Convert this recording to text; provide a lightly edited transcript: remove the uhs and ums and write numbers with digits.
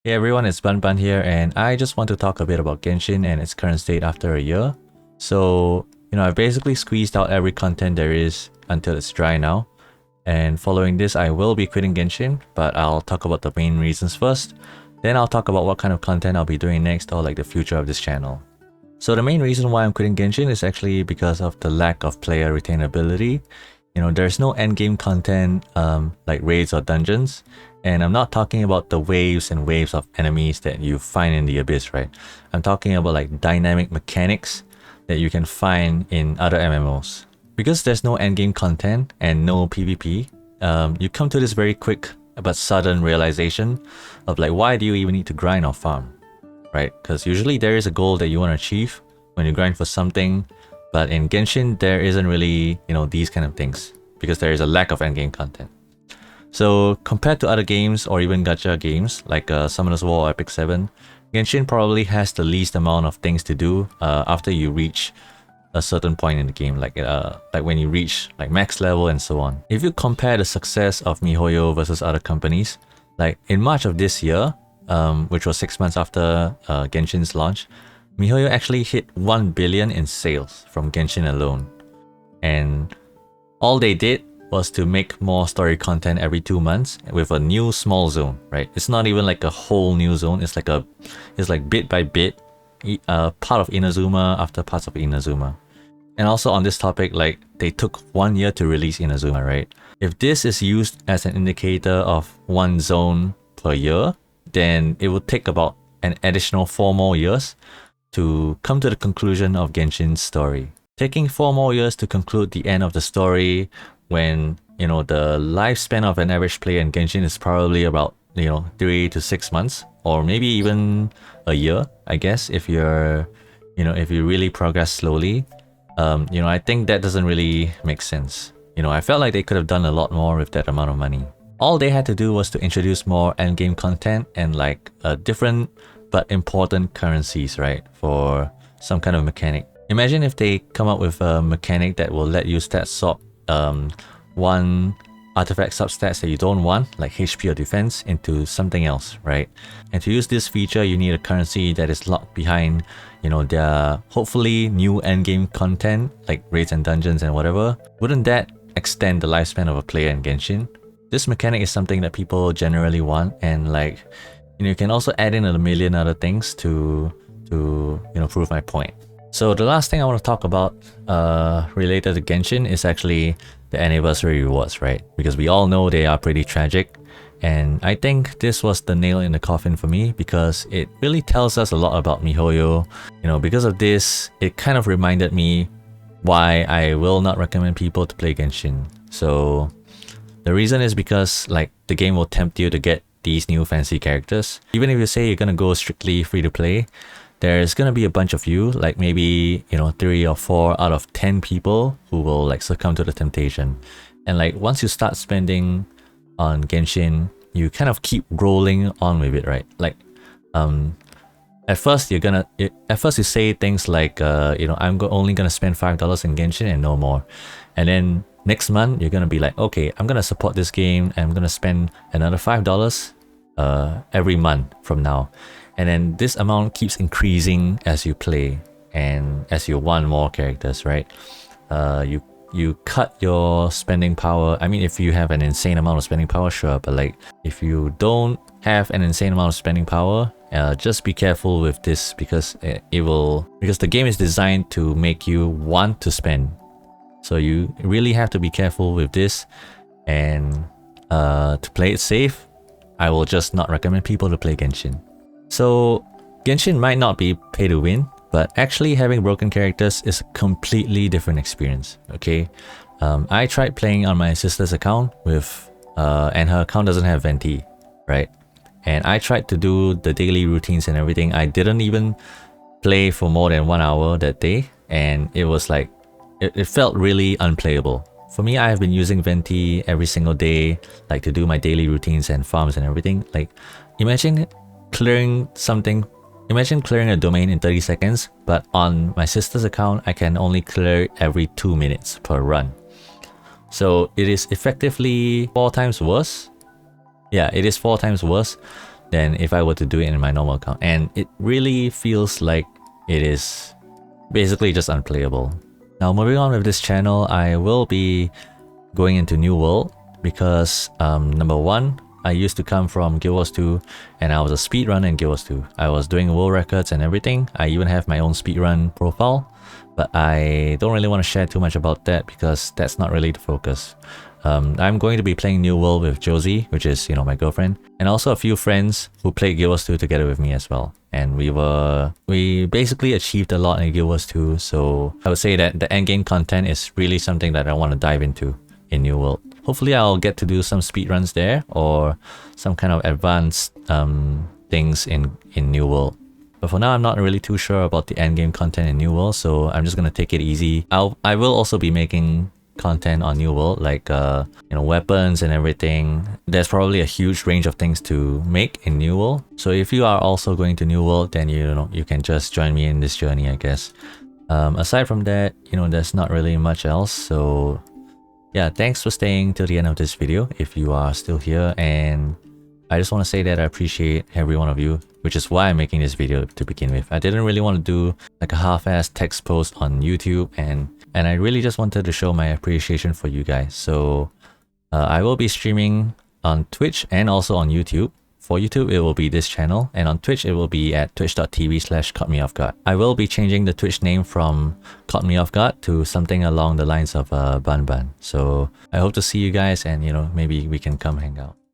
Hey everyone, it's Bun here, and I just want to talk a bit about Genshin and its current state after a year. So, I've basically squeezed out every content there is until it's dry now. And following this, I will be quitting Genshin, but I'll talk about the main reasons first. Then I'll talk about what kind of content I'll be doing next or like the future of this channel. So the main reason why I'm quitting Genshin is actually because of the lack of player retainability. There's no endgame content like raids or dungeons. And I'm not talking about the waves and waves of enemies that you find in the Abyss, right? I'm talking about like dynamic mechanics that you can find in other MMOs. Because there's no endgame content and no PvP, you come to this very quick but sudden realization of like, why do you even need to grind or farm, right? Because usually there is a goal that you want to achieve when you grind for something, but in Genshin, there isn't really, these kind of things because there is a lack of endgame content. So compared to other games or even gacha games like Summoner's War or Epic 7, Genshin probably has the least amount of things to do after you reach a certain point in the game, like when you reach like max level and so on. If you compare the success of MiHoYo versus other companies, like in March of this year, which was 6 months after Genshin's launch, MiHoYo actually hit 1 billion in sales from Genshin alone. And all they did was to make more story content every 2 months with a new small zone, right? It's not even like a whole new zone. It's like bit by bit, part of Inazuma after parts of Inazuma. And also on this topic, like they took 1 year to release Inazuma, right? If this is used as an indicator of one zone per year, then it would take about an additional 4 more years to come to the conclusion of Genshin's story. Taking 4 more years to conclude the end of the story when, the lifespan of an average player in Genshin is probably about, 3 to 6 months, or maybe even a year, I guess, if you're, if you really progress slowly. I think that doesn't really make sense. I felt like they could have done a lot more with that amount of money. All they had to do was to introduce more endgame content and like different but important currencies, right? For some kind of mechanic. Imagine if they come up with a mechanic that will let you stat swap one artifact substats that you don't want, like HP or defense, into something else, right? And to use this feature, you need a currency that is locked behind, their hopefully new endgame content, like raids and dungeons and whatever. Wouldn't that extend the lifespan of a player in Genshin? This mechanic is something that people generally want, and like, you can also add in a million other things to prove my point. So the last thing I want to talk about related to Genshin is actually the anniversary rewards, right? Because we all know they are pretty tragic. And I think this was the nail in the coffin for me because it really tells us a lot about MiHoYo. Because of this, it kind of reminded me why I will not recommend people to play Genshin. So the reason is because like the game will tempt you to get these new fancy characters. Even if you say you're gonna go strictly free to play, there's gonna be a bunch of you, like maybe 3 or 4 out of 10 people who will like succumb to the temptation. And like once you start spending on Genshin, you kind of keep rolling on with it, right? Like at first you say things like I'm only gonna spend $5 in Genshin and no more. And then next month you're gonna be like, okay, I'm gonna support this game and I'm gonna spend another $5 every month from now. And then this amount keeps increasing as you play and as you want more characters, right? You cut your spending power. I mean, if you have an insane amount of spending power, sure, but like if you don't have an insane amount of spending power, just be careful with this because because the game is designed to make you want to spend. So you really have to be careful with this, and to play it safe, I will just not recommend people to play Genshin. So Genshin might not be pay to win, but actually having broken characters is a completely different experience, okay? I tried playing on my sister's account with, and her account doesn't have Venti, right? And I tried to do the daily routines and everything. I didn't even play for more than 1 hour that day, and it was like, it felt really unplayable. For me, I have been using Venti every single day, like to do my daily routines and farms and everything. Like, imagine clearing a domain in 30 seconds, but on my sister's account, I can only clear every 2 minutes per run. So it is effectively 4 times worse. Yeah, it is 4 times worse than if I were to do it in my normal account. And it really feels like it is basically just unplayable. Now moving on with this channel, I will be going into New World because number one, I used to come from Guild Wars 2 and I was a speedrunner in Guild Wars 2. I was doing world records and everything. I even have my own speedrun profile, but I don't really want to share too much about that because that's not really the focus. I'm going to be playing New World with Josie, which is, you know, my girlfriend, and also a few friends who played Guild Wars 2 together with me as well. And we basically achieved a lot in Guild Wars 2, so I would say that the endgame content is really something that I want to dive into in New World. Hopefully I'll get to do some speedruns there or some kind of advanced things in New World. But for now, I'm not really too sure about the endgame content in New World, so I'm just gonna take it easy. I will also be making content on New World, like you know, weapons and everything. There's probably a huge range of things to make in New World. So if you are also going to New World, then you know, you can just join me in this journey, I guess. Aside from that, you know, there's not really much else. So yeah, thanks for staying till the end of this video if you are still here, and I just want to say that I appreciate every one of you, which is why I'm making this video to begin with. I didn't really want to do like a half-assed text post on YouTube, and I really just wanted to show my appreciation for you guys. So I will be streaming on Twitch and also on YouTube. For YouTube, it will be this channel, and on Twitch, it will be at twitch.tv/caught-me-off-guard. I will be changing the Twitch name from Caught Me Off Guard to something along the lines of Bun Bun. So I hope to see you guys, and you know, maybe we can come hang out.